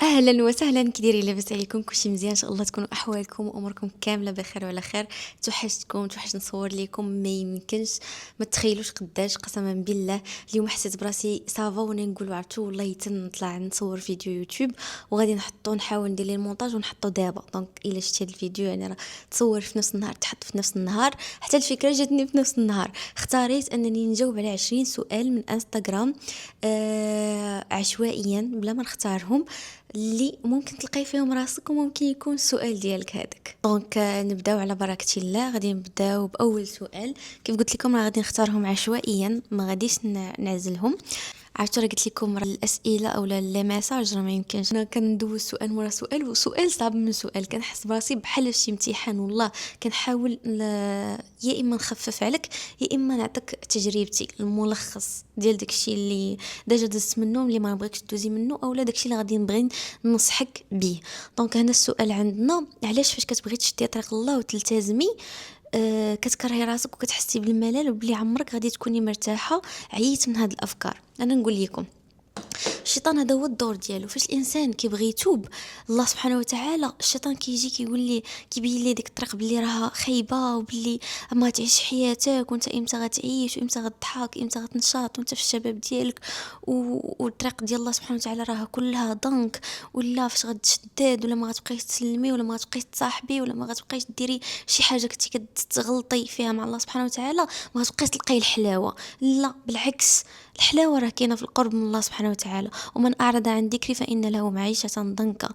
اهلا وسهلا، كي دايرين؟ لاباس عليكم؟ كلشي مزيان ان شاء الله؟ تكونوا احوالكم واموركم كامله بخير وعلى خير. توحشت نصور لكم، ما يمكنش ما تخيلوش قداش قسما بالله. اليوم حسيت براسي صافا وانا نقول عرفتوا والله نطلع نصور فيديو يوتيوب وغادي نحاول ندير ليه المونتاج ونحطه دابا. دونك الا شتي هذا الفيديو يعني راه تصور في نفس النهار، تحط في نفس النهار. حتى الفكره جاتني في نفس النهار. اختاريت انني نجاوب على 20 سؤال من انستغرام عشوائيا بلا ما نختارهم، اللي ممكن تلقاي فيهم راسك وممكن يكون السؤال ديالك هذاك. دونك نبداو على بركه الله. غادي نبداو باول سؤال. كيف قلت لكم راه غادي نختارهم عشوائيا، ما غاديش نعزلهم. عرفتوا راه قلت لكم راه الاسئله اولا لي ميساج راه ما يمكنش انا كندوز سؤال ورا سؤال وسؤال صعب من سؤال. كنحس براسي بحال شي امتحان والله. كنحاول يا اما نخفف عليك يا اما نعطيك تجربتي، الملخص ديال داكشي اللي ديجا دزت منه، اللي ما بغيتش دوزي منه اولا داكشي اللي غادي نبغي ننصحك به. دونك هنا السؤال عندنا: علاش فاش كتبغي تشدي طريق الله وتلتزمي كتكرهي راسك وكتحسي بالملل وبلي عمرك غادي تكوني مرتاحه؟ عييت من هاد الافكار. انا نقول لكم الشيطان هذا هو الدور ديالو. فاش الانسان كيبغي يتوب الله سبحانه وتعالى، الشيطان كيجي كيقول لي، كيبين لي ديك الطريق بلي راها خايبه وبلي ما تعيش حياتك وانت امتى غتعيش وامتى غتضحك امتى غتنشاط وانت في الشباب ديالك والطريق ديال الله سبحانه وتعالى راه كلها ضنك، ولا فاش غتشداد ولا ما غتبقايش تسلمي ولا ما غتبقايش تصاحبي ولا ما غتبقايش ديري شي حاجه كنتي كتغلطي فيها مع الله سبحانه وتعالى ما غتبقايش تلقاي الحلاوه. لا بالعكس، الحلاوه راه كاينه في القرب من الله سبحانه وتعالى. ومن أعرض عن ذكري فإن له معيشة ضنكا.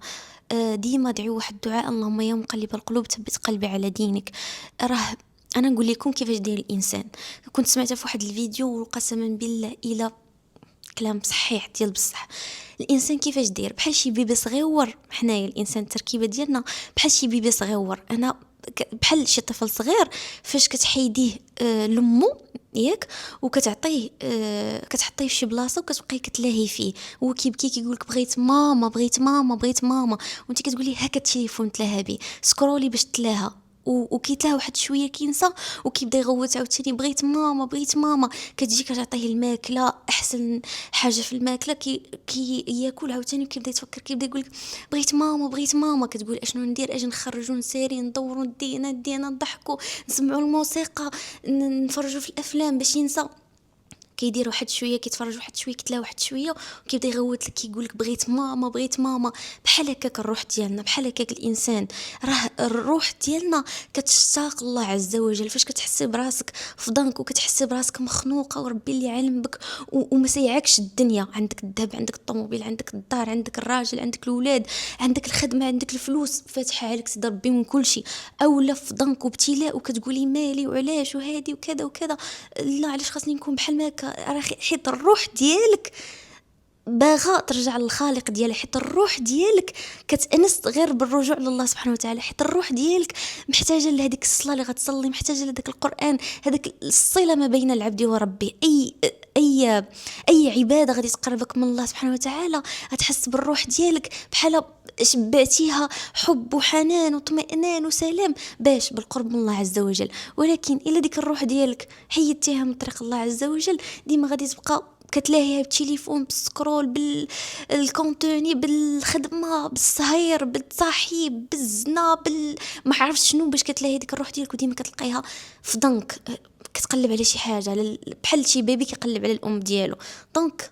ديما ادعوا واحد الدعاء: اللهم يا مقلب القلوب ثبت قلبي على دينك. راه انا نقول لكم كيفاش داير الانسان. كنت سمعتها في واحد الفيديو وقسما بالله الى كلام صحيح ديال بصح. الانسان كيفاش داير؟ بحال شي بيبي صغيور. حنايا الانسان التركيبه ديالنا بحال شي بيبي صغيور. انا بحال شي طفل صغير فاش كتحيديه لمو ياك وكتعطيه كتحطيه في شي بلاصه وكتبقاي كتلاهي فيه، هو كيبكي كيقولك بغيت ماما بغيت ماما بغيت ماما، وانت كتقولي هكا التليفون تلاها بيه سكرولي باش تلاها وكيتلاها واحد شويه كينسى وكيبدا يغوت عاوتاني بغيت ماما بغيت ماما. كتجي كتعطيه الماكله، احسن حاجه في الماكله كي ياكل عاوتاني وكيبدا يتفكر كيبدا يقولك بغيت ماما بغيت ماما. كتقول اشنو ندير؟ اجي نخرجوا نساري ندوروا دينا نضحكوا نسمعوا الموسيقى نفرجوا في الافلام باش ينسى. كيدير واحد شويه كيتفرج واحد شويه كتلا واحد شويه وكيبدا يغوت لك كيقول لك بغيت ماما بغيت ماما. بحال هكاك الروح ديالنا، بحال هكاك الانسان. راه الروح ديالنا كتشتاق الله عز وجل. فاش كتحسي براسك في ضنك وكتحسي براسك مخنوقه وربي اللي علم بك وما سيعكش الدنيا، عندك الذهب عندك الطوموبيل عندك الدار عندك الراجل عندك الاولاد عندك الخدمه عندك الفلوس فاتحه عليك سيد ربي من كل شيء، اولا في ضنك وابتلاء وكتقولي مالي وعلاش وهادي وكذا وكذا. لا علاش خاصني نكون بحال ما راه حيت الروح ديالك باغا ترجع للخالق ديالها، حيت الروح ديالك كتأنس غير بالرجوع لله سبحانه وتعالى، حيت الروح ديالك محتاجه لهذيك الصلاه اللي غتصلي، محتاجه لهذاك القران، هذاك الصله ما بين العبد وربه. اي اي عباده غادي تقربك من الله سبحانه وتعالى غتحس بالروح ديالك بحال شبعتيها حب وحنان واطمئنان وسلام باش بالقرب من الله عز وجل. ولكن الا ديك الروح ديالك حيدتيها من طريق الله عز وجل ديما غادي تبقى كتلاهيها بالتليفون بالسكرول بالكونتوني بالخدمه بالسهير بالتصاحيب بالزنا ما عرفتش شنو باش كتلاهي ديك الروح ديالك وديما كتلقيها في ضنك كتقلب على شي حاجه بحال شي بيبي كيقلب على الام ديالو. دونك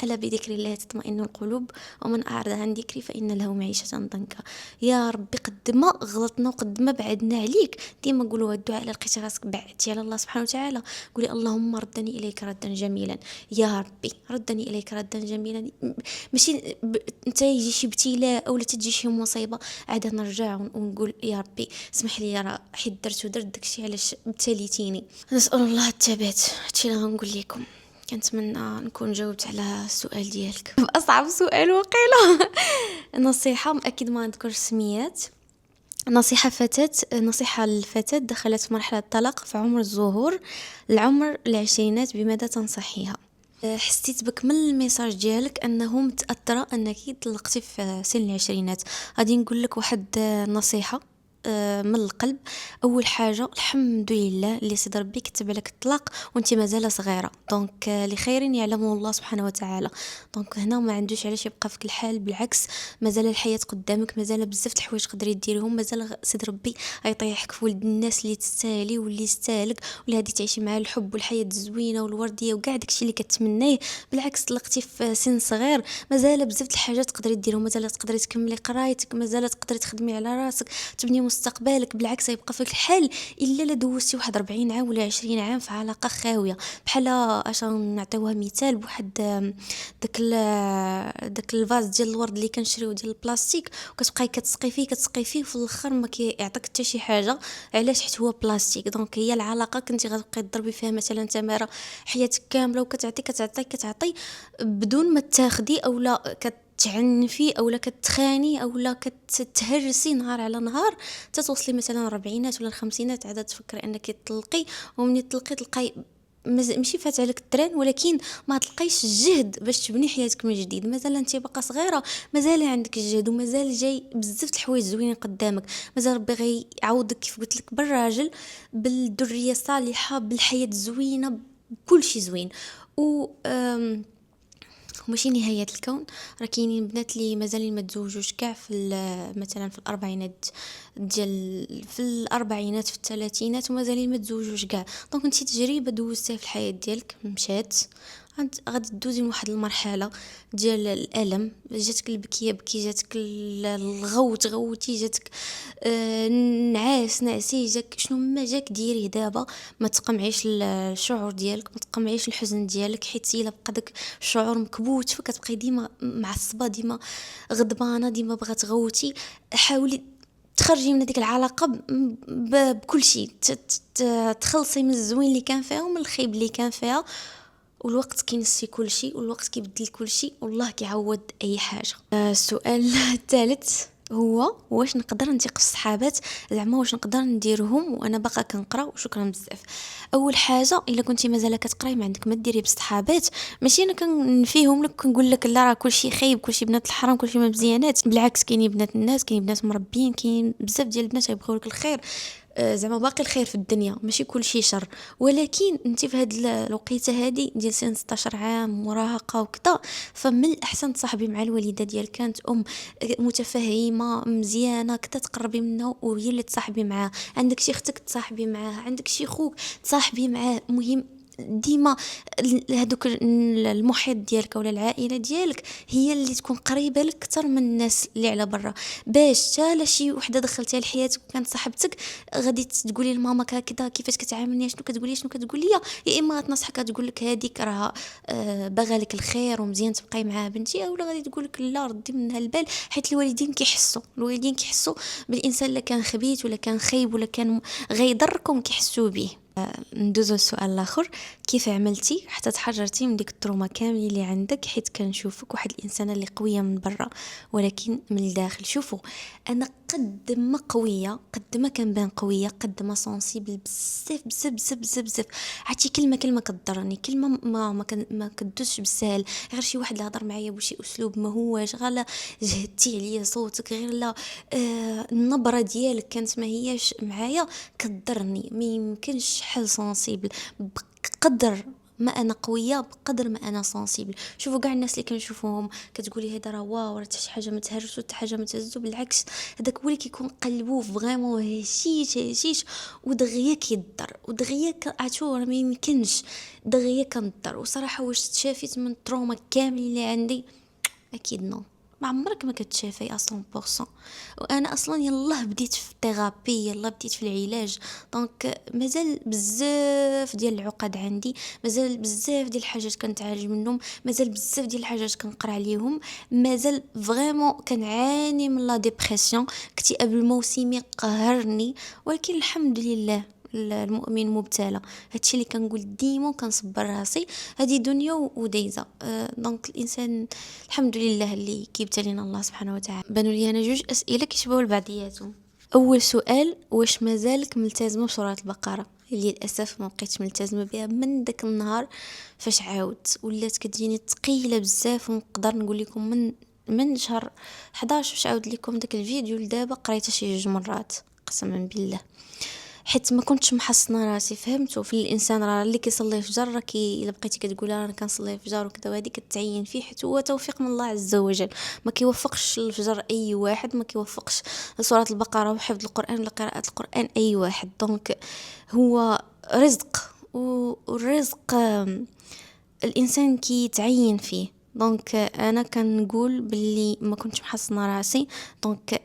ألا بذكر الله تطمئن القلوب ومن أعرض عن ذكري فإن له معيشة ضنكا. يا ربي قد ما غلطنا وقد ما بعدنا عليك ديما قولوا الدعاء إلا لقيتي راسك بعدتي على الله سبحانه وتعالى قولي اللهم ردني إليك ردا جميلا. يا ربي ردني إليك ردا جميلا. ماشي انت يجي شي ابتلاء أو تجي شي مصيبة عاد نرجع ونقول يا ربي اسمح لي راه حيت درت داكشي علاش ابتليتيني. نسأل الله الثبات. هادشي اللي غنقول لكم. كنتمنى نكون جاوبت على السؤال ديالك. اصعب سؤال وقيله. نصيحه اكيد ما نذكرش سميات. نصيحة للفتاة دخلت في مرحلة الطلاق في عمر الزهور العمر العشرينات، بماذا تنصحيها؟ حسيت بك من الميساج ديالك انه متاثره انك طلقتي في سن العشرينات. غادي نقول لك واحد نصيحه من القلب. اول حاجه الحمد لله اللي سيدي ربي كتب لك الطلاق وانت مازال صغيره، دونك لخير يعلمه الله سبحانه وتعالى. دونك هنا ما عندوش علاش يبقى فيك الحال، بالعكس مازال الحياه قدامك، مازال بزاف د الحوايج تقدري ديريهم، مازال سيدي ربي غيطيحك في ولد الناس اللي تستاهلي واللي يستاهلك واللي غادي تعيشي معاه الحب والحياه الزوينه والورديه وكاع داكشي اللي كتمنيه. بالعكس طلقتي في سن صغير، مازال بزاف د الحاجات تقدري ديرهم، مازال تقدري تكملي قرايتك، مازال تقدري تخدمي على راسك، تبني مستقبلك. بالعكس يبقى فيك الحال الا لا دوزتي واحد 40 عام ولا 20 عام في علاقه خاويه. بحال اش نعطيوها مثال بواحد داك الفاز ديال الورد اللي كنشريو ديال البلاستيك، وكتبقاي كتسقي فيه وفي الاخر ما كيعطيك حتى شي حاجه. علاش؟ حيت هو بلاستيك. دونك هي العلاقه كنتي غتبقاي تضربي فيها مثلا تماره حياتك كامله، وكتعطي بدون ما تاخدي اولا تعنفي اولا كتخاني اولا كتهرسي نهار على نهار، تتوصلي مثلا الربعينات ولا الخمسينات عاد تفكري انك تطلقي، ومن تلقاي ماشي فات عليك التران، ولكن ما تلقايش الجهد باش تبني حياتك من جديد. مازال انت باقا صغيره، مازال عندك الجهد، ومازال جاي بزاف د الحوايج زوينين قدامك. مازال ربي غيعوضك كيف قلت لك بالراجل، بالذريه الصالحه، بالحياه الزوينه، بكل شيء زوين. و وماشي نهاية الكون. راه كاينين بنات اللي مازالين ما تزوجوش كاع مثلا في الاربعينات في الاربعينات في الثلاثينات ومازالين ما تزوجوش كاع. دونك انت تجربه دوزتيها في الحياه ديالك مشات، غادي تدوزي من واحد المرحله ديال الالم، جاتك البكيه بكي، جاتك غوتي، جاتك نعسي، جاك شنو ما جاك ديريه دابا. ما تقمعيش الشعور ديالك، ما تقمعيش الحزن ديالك، حيت الا بقى داك الشعور مكبوت فكتبقاي ديما معصبه، ديما غضبانه، ديما بغا تغوتي. حاولي تخرجي من ديك العلاقه بكل شيء، تخلصي من الزوين اللي كان فيها ومن الخيب اللي كان فيها. والوقت كينسي كل شيء، والوقت كيبدل كل شيء، والله كيعوض اي حاجه. السؤال الثالث هو واش نقدر نثيق في الصحابات، زعما واش نقدر نديرهم وانا باقا كنقرا؟ وشكرا بزاف. اول حاجه الا كنتي مازال كتقراي ما عندك ما ديري بالصحابات، ماشي انا كنفيهم لك كنقول لك لا راه كلشي خايب، كلشي بنات الحرام، كلشي ما مزيانات. بالعكس كاينين بنات الناس، كاينين بنات مربيين، كاين بزاف ديال البنات يبغيو لك الخير. زعما باقي الخير في الدنيا، ماشي كل شيء شر. ولكن انت في هاد الوقيته هادي ديال سن 16 عام مراهقه وكذا، فمن الاحسن تصاحبي مع الوالده ديالك، كانت متفهمه مزيانه كذا، تقربي منها وهي اللي تصاحبي معاها. عندك شي اختك تصاحبي معاها، عندك شي خوك تصاحبي معاه. مهم ديما هذوك المحيط ديالك ولا العائله ديالك هي اللي تكون قريبه لك اكثر من الناس اللي على برا، باش حتى شي وحده دخلتيها لحياتك وكانت صاحبتك غادي تقولي لماما كذا كيفاش كتعاملني، شنو كتقول لي، يا اما تنصحك تقول لك هذيك راها باغا لك الخير ومزيان تبقاي معها بنتي، اولا غادي تقول لك لا ردي منها البال. حيت الوالدين كيحسوا بالانسان اللي كان خبيث ولا كان خايب ولا كان غيضركم، كيحسوا به. ندوزو السؤال الاخر، كيف عملتي حتى تحررتي من ديك التروما كامل اللي عندك؟ حيت كنشوفك واحد الانسانه اللي قويه من برا ولكن من الداخل. شوفوا انا قد ما قويه، قد ما كنبان قويه، قد ما سونسيبل بزاف بزاف بزاف بزاف بزاف. عرفتي كلمه كضرني، كلمه ما كدوزش بالسهل، غير شي واحد اللي هضر معايا بشي اسلوب ما هواش، غير جهدتي عليا صوتك، غير لا النبره ديالك كانت ما هياش معايا كضرني. ما يمكنش حل سونسيبل بقدر ما انا قويه، بقدر ما انا سونسيبل. شوفوا كاع الناس اللي كنشوفوهم كتقولي هذا راه واو، راه شي حاجه ما تهرسو حتى حاجه ما تهزو، بالعكس هذاك هو اللي كيكون قلبو فريمون هشيش ودغيا كيضر، ودغيا عرفتو راه ما يمكنش دغيا كنضر. وصراحه واش تشافيت من التروما كامل اللي عندي؟ اكيد نو، ما عمرك ما كتشافي 100%. وانا اصلا يلاه بديت في الثيرابي، يلاه بديت في العلاج. دونك مازال بزاف ديال العقد عندي، مازال بزاف ديال الحاجات كنتعالج منهم، مازال بزاف ديال الحاجات كنقرا عليهم، مازال فريمون كنعاني من لا ديبرسيون، اكتئاب الموسمي قهرني. ولكن الحمد لله المؤمن مبتلى، هادشي اللي كنقول ديما كنصبر راسي، هذه دنيا ودايزه. دونك الانسان الحمد لله اللي كيبتلينا الله سبحانه وتعالى. بانوا لي انا جوج اسئله كيشبهوا لبعضياتهم. اول سؤال، واش مازالك ملتزمه بسوره البقره؟ اللي للاسف ما بقيتش ملتزمه بها من داك النهار فاش عاودت ولات كتجيني ثقيله بزاف. ونقدر نقول لكم من شهر 11 فاش عاود لكم داك الفيديو لدابا قريتها شي 2 مرات. قسما بالله، حيت ما كنتش محصنه راسي. فهمتوا؟ في الانسان راه اللي كيصلي الفجر راه الا بقيتي كتقول انا كنصلي الفجر وكذا وهذه كتعين فيه، حيت هو توفيق من الله عز وجل. ما كيوفقش الفجر اي واحد، ما كيوفقش سوره البقره وحفظ القران ولا قراءه القران اي واحد. دونك هو رزق، والرزق الانسان كيتعين فيه. دونك انا كنقول باللي ما كنتش محصنه راسي. دونك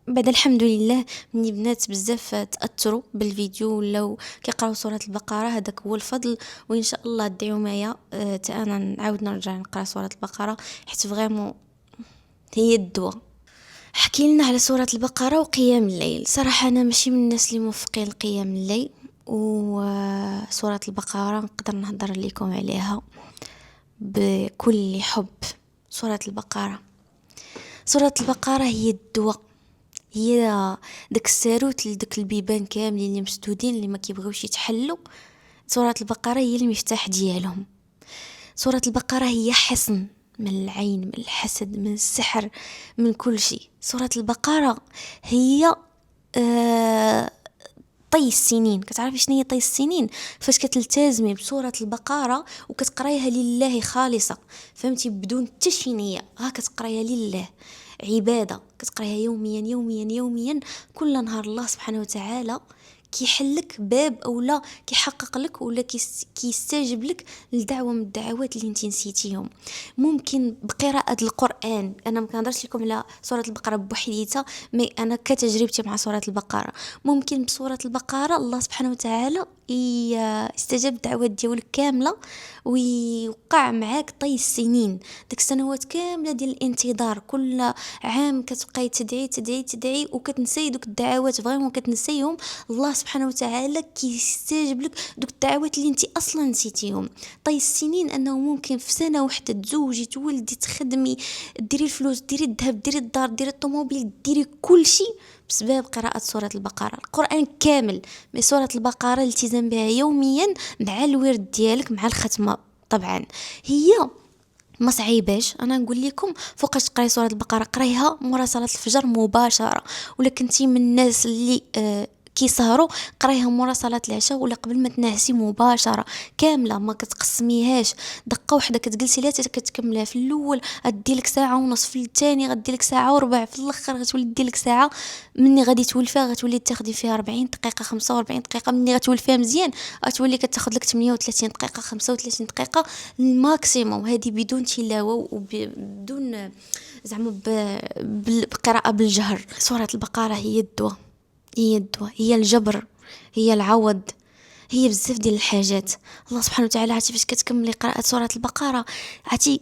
بعد الحمد لله مني بنات بزاف تاثروا بالفيديو ولاو كيقراو سوره البقره، هذاك هو الفضل. وان شاء الله دعيو معايا حتى انا نعاود نرجع نقرا سوره البقره، حيت فريمون هي الدواء. حكي لنا على سوره البقره وقيام الليل. صراحه انا ماشي من الناس اللي موفقين لقيام الليل، وسوره البقره نقدر نهضر لكم عليها بكل حب. سوره البقره، سوره البقره هي الدواء، هي داك الساروت لداك البيبان كاملين اللي مسدودين اللي ما كيبغيوش يتحلوا. سورة البقرة هي المفتاح ديالهم. سورة البقرة هي حصن من العين، من الحسد، من السحر، من كل شيء. سورة البقرة هي طي السنين. كتعرفي شنو هي طي السنين؟ فاش كتلتزمي بسورة البقرة وكتقرايها لله خالصة، فهمتي؟ بدون حتى شي نية، كتقرايها لله عبادة، كتقرايها يوميا يوميا يوميا كل نهار. الله سبحانه وتعالى كيحلك باب اولا كيحقق لك ولا كيستجيب لك لدعوه من الدعوات اللي انت نسيتيهم. ممكن بقراءه القران، انا ما كنهضرش لكم على سوره البقره بوحديتها، مي انا كتجربتي مع سوره البقره، ممكن بسوره البقره الله سبحانه وتعالى يستجاب الدعوات ديالك كامله ويوقع معاك طي السنين. ديك السنوات كامله ديال الانتظار، كل عام كتبقاي تدعي تدعي تدعي وكتنسي دوك الدعوات، فريمون كتنسيهم. الله سبحانه وتعالى كيستجيب لك دوك الدعوات اللي انت اصلا نسيتيهم. طي السنين انه ممكن في سنه واحده تزوجي، تولدي، تخدمي، ديري الفلوس، ديري الذهب، ديري الدار، ديري الطوموبيل، ديري كل شيء بسبب قراءة سورة البقرة. القرآن كامل، من سورة البقرة الالتزام بها يوميا مع الورد ديالك مع الختمة. طبعا هي ما صعيباش، انا نقول لكم فوقاش تقراي سوره البقره قرايها مورا صلاه الفجر مباشره، ولا كنتي من الناس اللي كيسهروا قرايها مورا صلاه العشاء ولا قبل ما تنعسي مباشره كامله، ما كتقسميهاش دقه واحده كتجلسي لا كتكملها. في الاول غدي لك ساعه ونص، في الثاني غدي لك ساعه وربع، في الاخر غتولي دير لك ساعه. مني غادي تولفيها غتولي تاخدي فيها 40 دقيقه 45 دقيقه، مني غتولفيها مزيان غتولي كتاخذ لك 38 دقيقه 35 دقيقه الماكسيموم، هذه بدون تلاوه وبدون زعما بقراءه بالجهر. سوره البقره هي الدواء، هي الدواء، هي الجبر، هي العوض، هي بزاف ديال الحاجات. الله سبحانه وتعالى عرفتي فاش كتكملي قراءة سورة البقرة عرفتي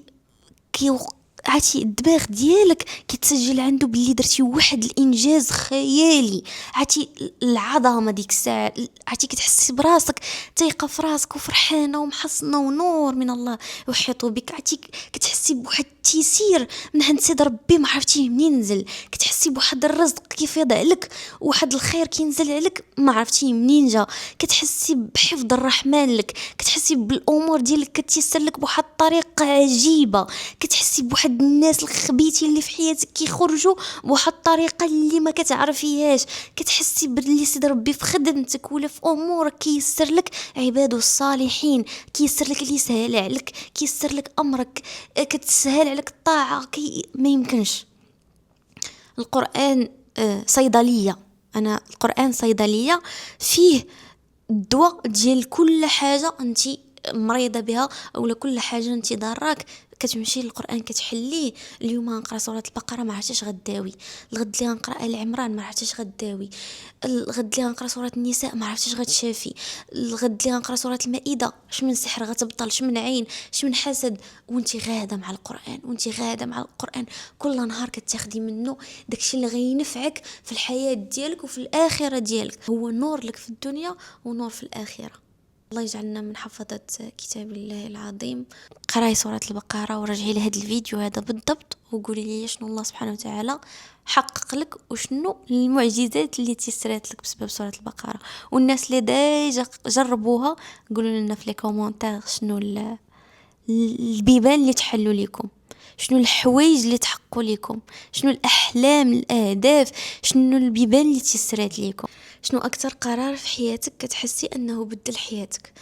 عرفتي الدماغ ديالك كتسجل عنده باللي درتي واحد الانجاز خيالي. عرفتي العظمه ديك الساعه، عرفتي كتحسي براسك ثقه في راسك وفرحانه ومحصنه ونور من الله يحيط بك. عرفتي كتحسي بواحد التيسير من عند سيد ربي ما عرفتيه منين نزل، كتحسي بواحد الرزق كيفيض عليك، واحد الخير كينزل عليك ما عرفتيه منين جا، كتحسي بحفظ الرحمن لك، كتحسي بالامور ديالك كتيسر لك بواحد الطريقه عجيبه، كتحسي بواحد الناس الخبيثين اللي في حياتك كيخرجوا بواحد الطريقه اللي ما كتعرفيهاش، كتحسي باللي سيد ربي في خدمتك ولا في امورك كيسر لك عباده الصالحين، كيسر لك اللي يسهل عليك، كيسر لك امرك، كتسهل عليك الطاعه ما يمكنش. القران صيدليه، انا القران صيدليه فيه الدواء ديال كل حاجه انت مريضه بها اولا كل حاجه انت ضاراك، كتمشي للقران كتحليه. اليوم غنقرا سوره البقره ما عرفتش غداوي، الغد اللي غنقرا ال عمران ما عرفتش غداوي، الغد اللي غنقرا سوره النساء ما عرفتش غتشافي، الغد اللي غنقرا سوره المائده اش من سحر غتبطل، اش من عين، اش من حسد. وانت غاده مع القران، وانت غاده مع القران كل نهار كتاخدي منه داكشي اللي غينفعك في الحياه ديالك وفي الاخره ديالك، هو نور لك في الدنيا ونور في الاخره. الله يجعلنا من حفظة كتاب الله العظيم. قراي سورة البقرة ورجعي لهذا الفيديو هذا بالضبط وقولي لي شنو الله سبحانه وتعالى حقق لك وشنو المعجزات اللي تيسرات لك بسبب سورة البقرة. والناس اللي ديجا جربوها قولوا لنا في لي كومونتير شنو البيبان اللي تحلوا لكم، شنو الحوايج اللي تحققوا لكم، شنو الاحلام الاهداف، شنو البيبان اللي تيسرات لكم، شنو اكثر قرار في حياتك كتحسي انه بدل حياتك.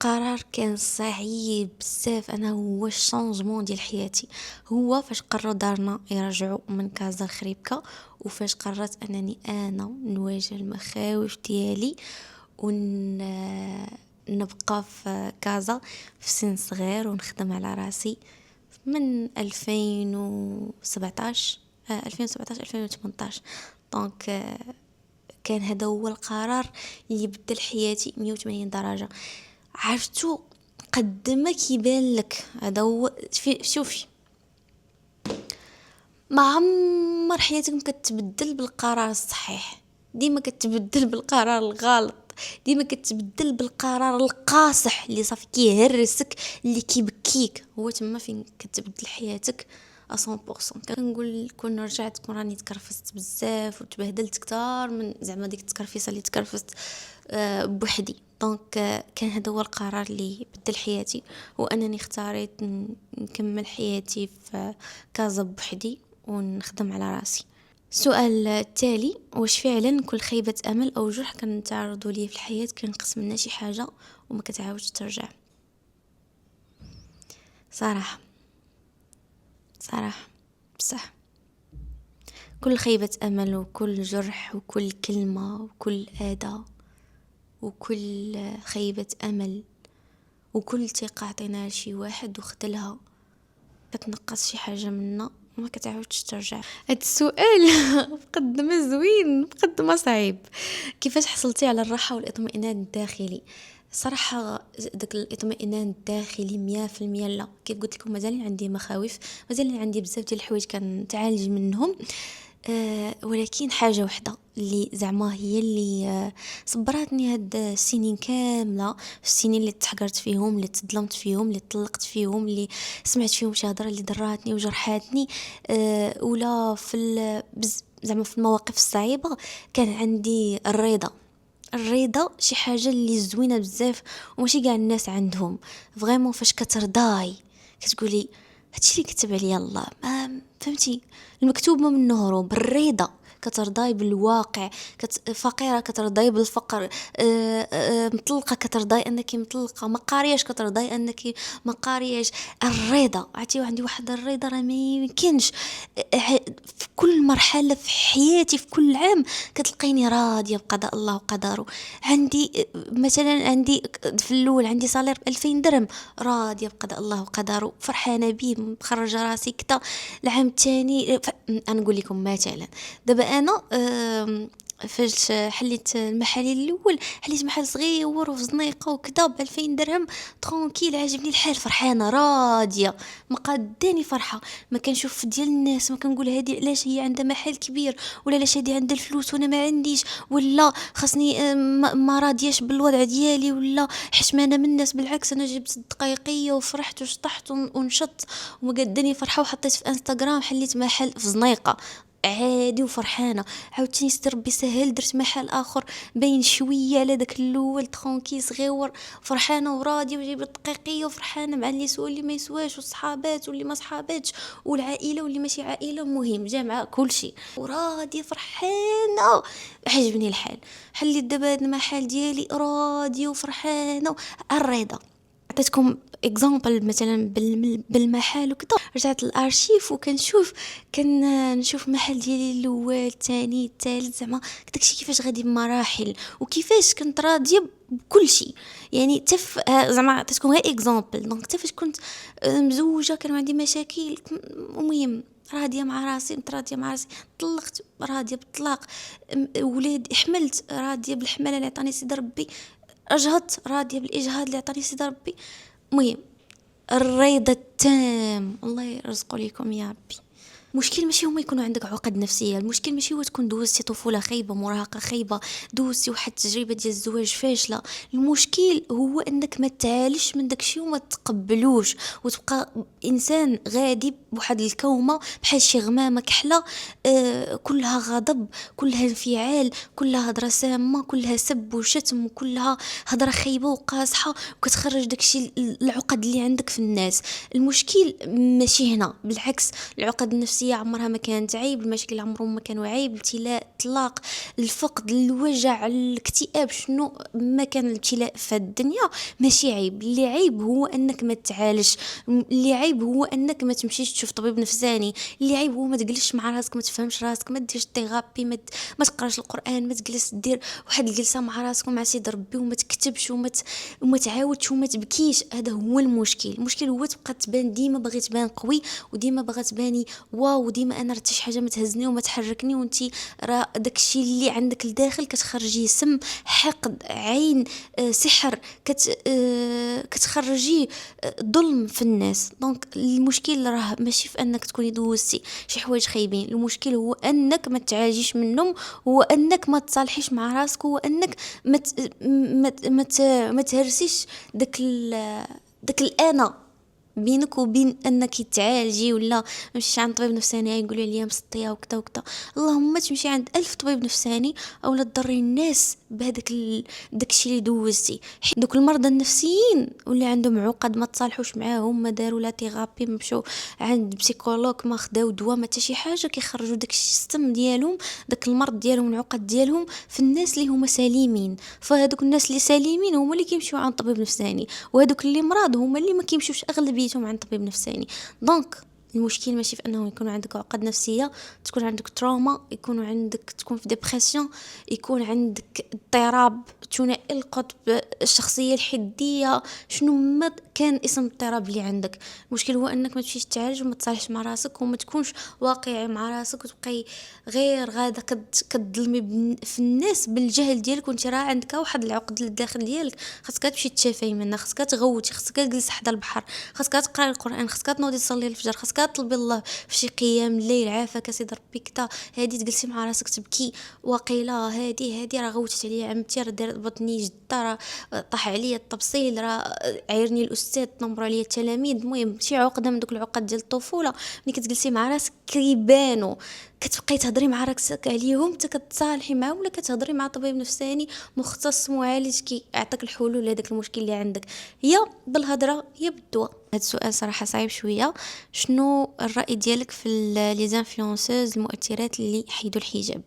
قرار كان صعيب بزاف، انا هو الشانجمون ديال حياتي، هو فاش قرروا دارنا يرجعوا من كازا لخريبكا، وفاش قررت انني انا نواجه المخاوف ديالي نبقى في كازا في سن صغير ونخدم على راسي من 2017 2017 2018. دونك كان هذا هو القرار اللي بدل حياتي 180 درجة. عرفتو قد ما كيبان لك هذا هو شوفي، ما عمر حياتك ما كتبدل بالقرار الصحيح، ديما كتبدل بالقرار الغلط، ديما كتبدل بالقرار القاصح اللي صافي كيهرسك، اللي كيبكيك. هو تما فين كتبدل حياتك 100%. كنقول كون رجعت كون راني تكرفست بزاف وتبهدلت كتار من زعما ديك التكرفيصه اللي تكرفست بوحدي. دونك كان هذا هو القرار اللي بدل حياتي، وانني اختاريت نكمل حياتي في كازا بوحدي ونخدم على راسي. السؤال التالي: واش فعلا كل خيبة امل او جرح كنتعرضوا ليه في الحياة كنقسم لنا شي حاجة وما كتعاودش ترجع؟ صراحة بصح كل خيبة امل وكل جرح وكل كلمة وكل اذى وكل خيبة امل وكل ثقة عطيناها لشي واحد وخذلها كتنقص شي حاجة منا وما كتعاودش ترجع. هاد السؤال بقد ما زوين بقد ما صعيب. كيفاش حصلتي على الراحة والاطمئنان الداخلي؟ صراحة داك الاطمئنان الداخلي 100% لا. كيف قلت لكم مازال عندي مخاوف، مازال عندي بزاف ديال الحوايج كنتعالج منهم، ولكن حاجة وحدة اللي زعما هي اللي صبراتني هاد السنين كاملة، السنين اللي تحقرت فيهم، اللي تظلمت فيهم، اللي طلقت فيهم، اللي سمعت فيهم شي هضره اللي ضراتني وجرحاتني، ولا في زعما في المواقف الصعيبة كان عندي الرضا شي حاجة اللي زوينة بزاف وماشي قاع الناس عندهم. فريمون فاش كترضاي كتقولي هادشي اللي كتب عليا الله، ما فهمتي المكتوب ما منه هروب. الرضا كترضاي بالواقع، فقيرة كترضاي بالفقر، مطلقة كترضاي انك مطلقة، ما قارياش كترضاي انك ما قارياش. الرضا عندي واحد الرضا راه ما يمكنش. في كل مرحلة في حياتي في كل عام كتلقيني راضية بقضاء الله وقدره. عندي مثلا عندي في الاول عندي صالير ب2000 درهم، راضية بقضاء الله وقدره، فرحانة بيه، مخرجة راسي كتا. العام الثاني انا نقول لكم مثلا دابا انا فاش حليت المحل الاول، حليت محل صغير وفي زنيقه وكذا ب2000 درهم، ترونكيل، عاجبني الحال، فرحانه راضيه، ما قاداني فرحه. ما كنشوف ديال الناس ما كنقول هذه علاش هي عندها محل كبير، ولا علاش هذه عندها الفلوس وانا ما عنديش، ولا خاصني ما راضياش بالوضع ديالي، ولا حشمانه من الناس. بالعكس انا جبت الدقيقيه وفرحت وشطحت ونشط وما قاداني فرحه، وحطيت في انستغرام حليت محل في زنيقه عادي وفرحانه. عاوتاني ستر ربي سهل درت محل اخر بين شويه على داك الاول ترونكي صغيور، فرحانه وراضيه، وجايبه الدقيقيه وفرحانه مع اللي يسوى اللي ما يسواش، والصحابات واللي ما صحاباتش، والعائله واللي ماشي عائله، مهم جامعه كل شيء وراضيه فرحانه. عجبني الحال، حليت دابا المحل ديالي راضيه وفرحانه. الرضا. عطيتكم اكزامبل مثلا بالمحل وكذا، رجعت الارشيف وكنشوف نشوف محل ديالي الاول الثاني الثالث، زعما داكشي كيفاش غادي بمراحل وكيفاش كنت راضيه بكل شيء. يعني تف زعما عطيتكم غير اكزامبل. دونك حتى فاش كنت مزوجه كان عندي مشاكل، المهم راضيه مع راسي، متراضيه مع راسي، طلقت راضيه بالطلاق، ولاد حملت راضيه بالحمله اللي عطاني سيدي ربي، اجهضت راضيه بالاجهاض اللي عطاني سيدي ربي. المهم الرضا التام، الله يرزقه لكم يا ربي. المشكل ماشي هما يكونوا عندك عقد نفسيه، المشكل ماشي هو تكون دوزتي طفوله خايبه، مراهقه خايبه، دوزتي واحد التجربه ديال الزواج فاشله. المشكل هو انك ما تعالش من داكشي وما تقبلوش وتبقى انسان غادي بواحد الكومه بحال شي غمامه كحله، كلها غضب، كلها انفعال، كلها هضره سامه، كلها سب وشتم، وكلها هضره خايبه وقاصحه، وكتخرج داكشي العقد اللي عندك في الناس. المشكل ماشي هنا، بالعكس العقد النفسيه عمرها ما كانت عيب، المشاكل عمرهم ما كانوا عيب، الابتلاء، الطلاق، الفقد، الوجع، الاكتئاب، شنو ما كان الابتلاء في الدنيا ماشي عيب. اللي عيب هو انك ما تعالج، اللي عيب هو انك ما تمشيش تشوف طبيب نفساني، اللي عيب هو ما تجلسش مع راسك، ما تفهمش راسك، ما ديرش ثيرابي، ما تقراش القران، ما تجلس دير واحد الجلسه مع راسك ومع سيد ربي، وما تكتبش وما تعاودش وما تبكيش. هذا هو المشكل. المشكل هو تبقى تبان ديما باغي تبان قوي، وديما باغا تباني واو، وديما انا راه شي حاجه ما تهزني وما تحركني، وانتي راه داكشي اللي عندك لداخل كتخرجيه سم، حقد، عين، سحر، كتخرجيه ظلم في الناس. دونك المشكل راه ماشي في انك تكوني دوزتي شي حوايج خايبين، المشكل هو انك ما تعالجيش منهم، هو انك ما تصالحيش مع راسك، هو انك ما تهرسيش داك الانا بينك وبين انك تعالجي، ولا مشيش عند طبيب نفساني يقولوا عليا مسطيه وكذا وكذا. اللهم تمشي عند 1000 طبيب نفساني او لا تضري الناس بهذاك داكشي اللي دوزتي. دوك المرضى النفسيين واللي عندهم عقد ما تصالحوش معاهم، ما داروا لا ثيرابي، ما مشاو عند بسيكولوج، ما خداو دواء، ما حتى شي حاجه، كيخرجوا داكشي السم ديالهم، داك المرض ديالهم، العقد ديالهم في الناس اللي هما سليمين. فهادوك الناس اللي سليمين هما اللي كيمشيو عند طبيب نفساني، وهادوك اللي مرض هما اللي ما كيمشيوش اغلبيتهم عند طبيب نفساني. دونك المشكل ماشي في انه يكون عندك عقد نفسيه، تكون عندك تروما، يكون عندك تكون في ديبرسيون، يكون عندك اضطراب ثنائي القطب، الشخصيه الحديه، شنو ما كان اسم الاضطراب اللي عندك. المشكل هو انك ما تمشيش تعالج وما تصالحش مع راسك وما تكونش واقعي مع راسك، وتبقاي غير غاده كتظلمي في الناس بالجهل ديالك، وانت راه عندك واحد العقد للداخل ديالك. خاصك تمشي تشافي منها، خاصك تغوتي، خاصك تجلس حدا البحر، خاصك تقرا القران، خاصك تنوضي تصلي الفجر، خاصك تطلبي الله في شي قيام الليل، عافاك سيدي ربي كتا. هادي تجلسي مع راسك تبكي، واقيلا هادي راه غوتت عليا عمتي، راه دارت بطني جده، راه طاح عليا التبصيل، راه عايرني الاستاذ، نمروا عليا التلاميذ. المهم شي عقده من دوك العقد ديال الطفوله ملي كتجلسي مع راسك كيبانوا، كتبقاي تهضري مع راسك عليهم حتى كتصالحي معاهم، ولا كتهضري مع طبيب نفساني مختص معالج كيعطيك الحلول لهذاك المشكل اللي عندك، يا بالهضره يا بالدواء. هذا السؤال صراحه صعيب شويه. شنو الراي ديالك في لي زانفلونسوز، المؤثرات اللي حيدوا الحجاب؟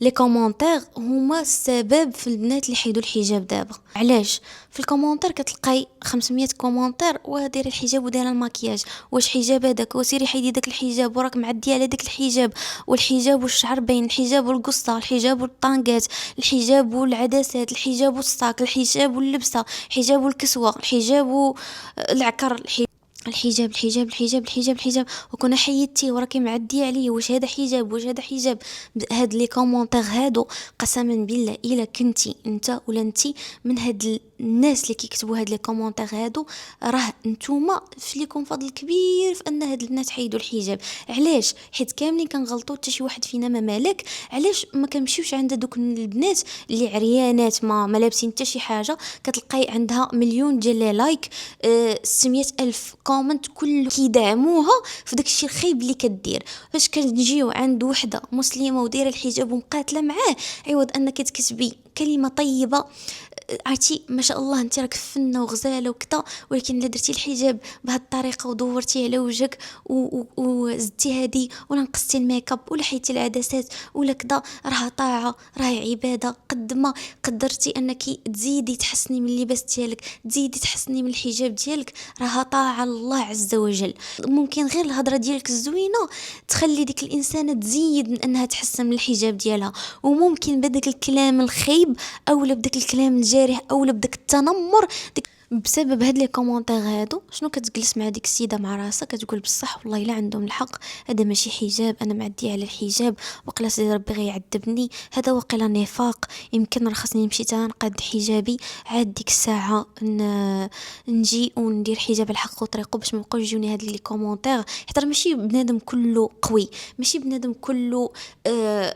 لي كومونتير هما السبب في البنات اللي حيدوا الحجاب دابا. علاش؟ في الكومونتير كتلقاي 500 كومونتير، وديري الحجاب وديري المكياج، واش حجاب هذاك، وسيري حيدي داك الحجاب، وراك معديه على داك الحجاب، والحجاب والشعر باين، الحجاب والقصه، الحجاب والطانقات، الحجاب والعدسات، الحجاب والصاك، الحجاب واللبسه، الحجاب والكسوه، الحجاب والعكر، الحجاب. وكنا حيدتي وراكي معديه عليه، واش هذا حجاب، واش هذا حجاب. هاد لي كومونتير هادو قسما بالله الا كنتي انت ولا انتي من هاد الناس اللي كيكتبوا هاد لي كومونتير هادو، راه نتوما فيكم فضل كبير في ان هاد البنات حيدوا الحجاب. علاش؟ حيت كاملين كنغلطوا، حتى شي واحد فينا ما مالك. علاش ما كنمشيوش عند دوك البنات اللي عريانات ما لابسين حتى شي حاجه، كتلقاي عندها مليون ديال لي لايك، 600 الف كومنت، كل كيدعموها في داك الشيء الخايب اللي كدير. فاش كنجيو عند وحده مسلمه ودايره الحجاب ومقاتله معاه، عوض انك تكتبي كلمه طيبه، عرفتي ما شاء الله انت راك فنه وغزاله وكذا، ولكن الا درتي الحجاب بهذه الطريقه ودورتي على وجهك وزدتي هذه، ولا نقصتي الميك اب، ولا حيتي العدسات، ولا كذا، راه طاعه، راه عباده. قد ما قدرتي انك تزيدي تحسني من اللباس ديالك، تزيدي تحسني من الحجاب ديالك، راه طاعه الله عز وجل. ممكن غير الهضره ديالك الزوينه تخلي ديك الانسانه تزيد من انها تحسن من الحجاب ديالها، وممكن بداك الكلام الخايب او بداك الكلام الجارح او بداك التنمر، بسبب هاد لي كومونتير هادو شنو كتجلس مع ديك السيده مع راسها كتقول بصح والله الا عندهم الحق، هذا ماشي حجاب، انا معديه على الحجاب، وقيلا سيدي ربي غيعذبني، هذا وقيلا نفاق، يمكن راه خاصني نمشي تا نقاد حجابي عاد ديك الساعه نجي وندير حجاب الحق وطريقه باش ما يبقاوش يجوني هاد لي كومونتير. حتى راه ماشي بنادم كله قوي، ماشي بنادم كله آه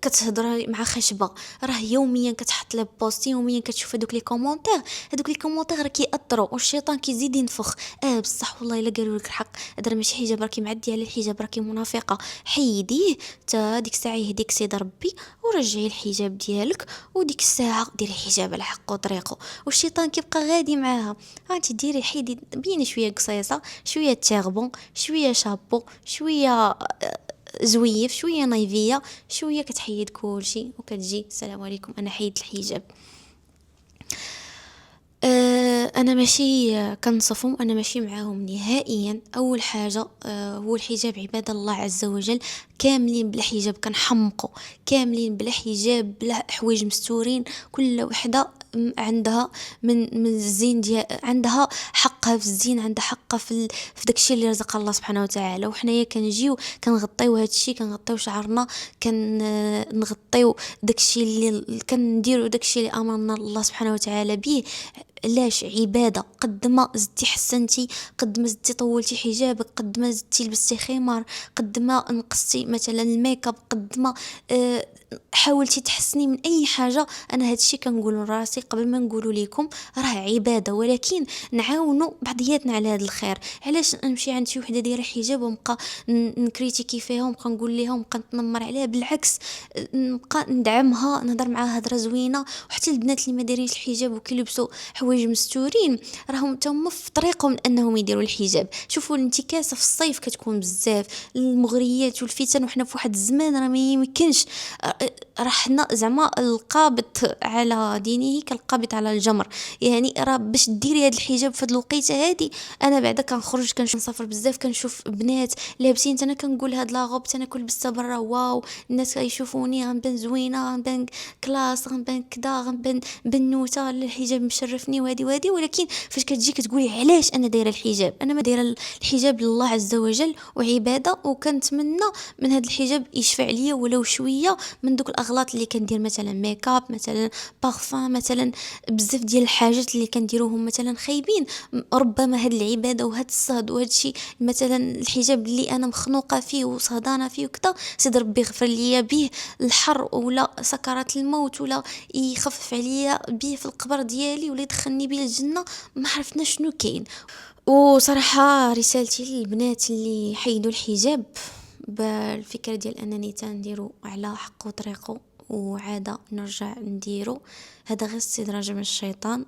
كتهضر مع خشبه، راه يوميا كتحط لي بوست، يوميا كتشوف هذوك لي كومونتير، هذوك لي كومونتير راه كيأثروا والشيطان كيزيد ينفخ. بصح والله الا قالوا لك الحق، هذا ماشي حجاب، راكي معديه على الحجاب، راكي منافقه، حيديه تا ديك الساعه يهديك سيد ربي ورجعي الحجاب ديالك، وديك الساعه ديري حجاب على حق وطريقه. والشيطان كيبقى غادي معاها، انت ديري حيدي بيني شويه قصيصه، شويه تيربون، شويه شابو، شويه زويف، شويه نايفيه، شويه كتحيد كلشي وكتجي السلام عليكم انا حيدت الحجاب. انا ماشي كنصفهم، انا ماشي معاهم نهائيا. اول حاجه هو الحجاب عباده الله عز وجل، كاملين بلا حجاب كنحمقوا، كاملين بلا حجاب بلا حوايج مستورين، كل وحده عندها من الزين ديال، عندها حقها في الزين، عندها حقها في داكشي اللي رزق الله سبحانه وتعالى. وحنايا كنجيو كنغطيو هادشي، كنغطيو شعرنا، كنغطيو داكشي اللي كنديرو، داكشي اللي امرنا الله سبحانه وتعالى به. علاش؟ عباده. قد ما زدتي حسنتي، قد ما زدتي طولتي حجابك، قد ما زدتي لبستي خمار، قد ما نقصتي مثلا الميك اب، قد ما حاولتي تحسني من اي حاجه. انا هادشي كنقول لراسي قبل ما نقولوا لكم، راه عباده، ولكن نعاونوا بعضياتنا على هذا الخير. علاش نمشي عند شي وحده دايره حجاب ونبقى نكريتيكي فيها ونبقى نقول لها ونبقى نتنمر عليها؟ بالعكس، نبقى ندعمها، نهضر معاها هضره زوينه. وحتى البنات اللي ما دايرينش الحجاب وكيلبسوا حوايج مستورين، راهم تما في طريقهم انهم يديروا الحجاب. شوفوا الانتكاسه في الصيف كتكون بزاف، المغريات والفتن، وحنا في واحد الزمان راه ما يمكنش، راه حنا زعما القابط على دينه كالقابط على الجمر. يعني راه باش ديري هذا الحجاب في هذه الوقيته هذه، انا بعدا كنخرج كنسافر بزاف، كنشوف بنات لابسين، انا كنقول هاد لا غوب انا كل لبستها برا، واو الناس غيشوفوني غنبان زوينه، غنبان كلاس، غنبان كدا، غنبان بنوته، الحجاب مشرفني وهادي. ولكن فاش كتجي كتقولي علاش انا دايره الحجاب، انا ما دايره الحجاب لله عز وجل وعباده، وكنتمنى من هذا الحجاب يشفع ليا ولو شويه من دوك الاغلاط اللي كندير، مثلا ميك اب، مثلا بارفان، مثلا بزاف ديال الحاجات اللي كنديروهم مثلا خايبين. ربما هاد العباده وهاد الصهد وهاد الشيء، مثلا الحجاب اللي انا مخنوقه فيه وصهدانه فيه وكذا، سيد ربي يغفر لي به الحر ولا سكرات الموت، ولا يخفف عليا به في القبر ديالي، ولا يدخلني به الجنه، ما عرفنا شنو كاين. وصراحه رسالتي للبنات اللي حيدوا الحجاب بالفكره ديال انني تنديرو على حق وطريقه وعاده نرجع نديرو، هذا غير استدراج من الشيطان.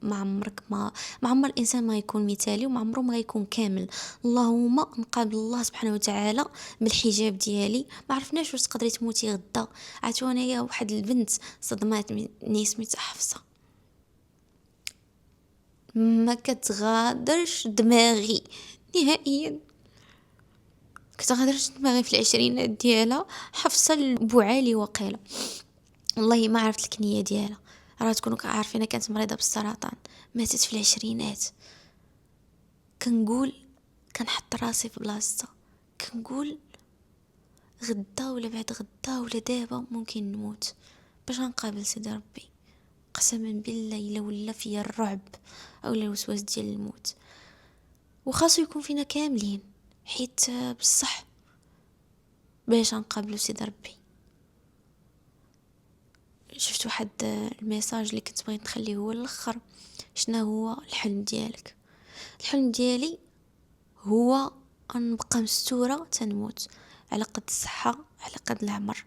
ما عمرك ما عمر الانسان ما يكون مثالي، وما عمره ما يكون كامل. اللهم نقابل الله سبحانه وتعالى بالحجاب ديالي، ما عرفناش واش تقدري تموتي غدا. عرفتوا انايا واحد البنت صدمات من سميتها حفصه، ما كتغادرش دماغي نهائيا، كتغادرش دماغي في العشرينات ديالها. حفصه البوعالي وقيله، والله ما عرفت الكنيه ديالها، راه تكونوا عارفينها كانت مريضه بالسرطان، ماتت في العشرينات. كنقول كنحط راسي في بلاصتها، كنقول غدا ولا بعد غدا ولا دابا ممكن نموت، باش غنقابل سيدي ربي؟ قسما بالله الا ولا فيا الرعب او الوسواس ديال الموت. وخاصو يكون فينا كاملين، حيت بصح باش نقابلو سيدي ربي. شفت واحد الميساج اللي كنت بغيت نخليه هو الاخر. شنو هو الحلم ديالك؟ الحلم ديالي هو ان نبقى مستوره تنموت على قد الصحه، على قد العمر،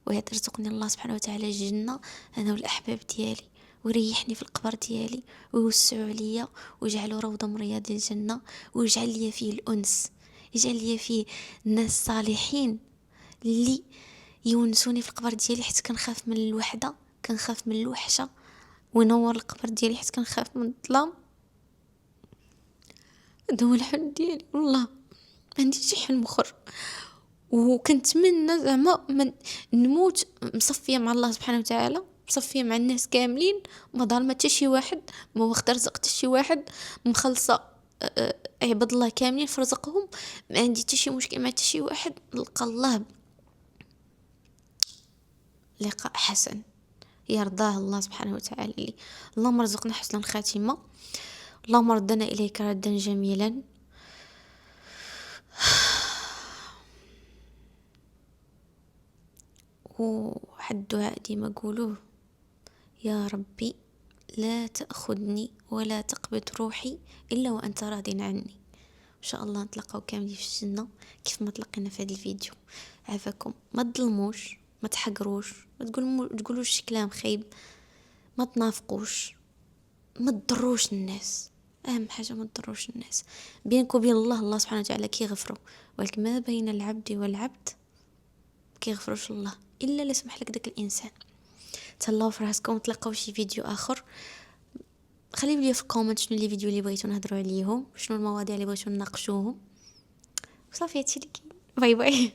ويرزقني الله سبحانه وتعالى الجنه انا والاحباب ديالي، ويريحني في القبر ديالي، ويوسعوا عليا، ويجعلوا روضه من رياض الجنه، ويجعل لي فيه الانس، يجعل لي فيه الناس صالحين اللي يونسوني في القبر ديالي، حيت كنخاف من الوحده، كنخاف من الوحشه، وينور القبر ديالي حيت كنخاف من الظلام. هذا هو الحلم ديالي، والله ما عندي شي حلم اخر. وكنتمنى زعما من نموت مصفيه مع الله سبحانه وتعالى، مصفيه مع الناس كاملين، ما ظالمه حتى شي واحد، ما واخده رزق حتى شي واحد، مخلصه عباد الله كاملين في رزقهم، ما عندي حتى شي مشكل مع حتى شي واحد. نلقى الله لقاء حسن يرضاه الله سبحانه وتعالى لي. اللهم ارزقنا حسن الخاتمه، اللهم ردنا اليك ردا جميلا. وحد الدعاء ديما اقولوه: يا ربي لا تأخذني ولا تقبض روحي إلا وأنت راض عني. إن شاء الله نتلقاو كاملين في الجنة كيف ما تلقينا في هذا الفيديو. عافاكم، ما تظلموش، ما تحقروش، ما تقولوش كلام خايب، ما تنافقوش، ما تضروش الناس. أهم حاجة ما تضروش الناس. بينك وبين الله، الله سبحانه وتعالى كيغفروا، ولكن ما بين العبد والعبد كيغفروش الله إلا لا سمح لك داك الإنسان. تهلاو في راسكم، تلقاو شي فيديو آخر. خليو لي في الكومنت شنو لي فيديو اللي بغيتو نهضروا عليهم، شنو المواضيع اللي بغيتو نناقشوهم. وصافي هادشي اللي كاين. باي باي.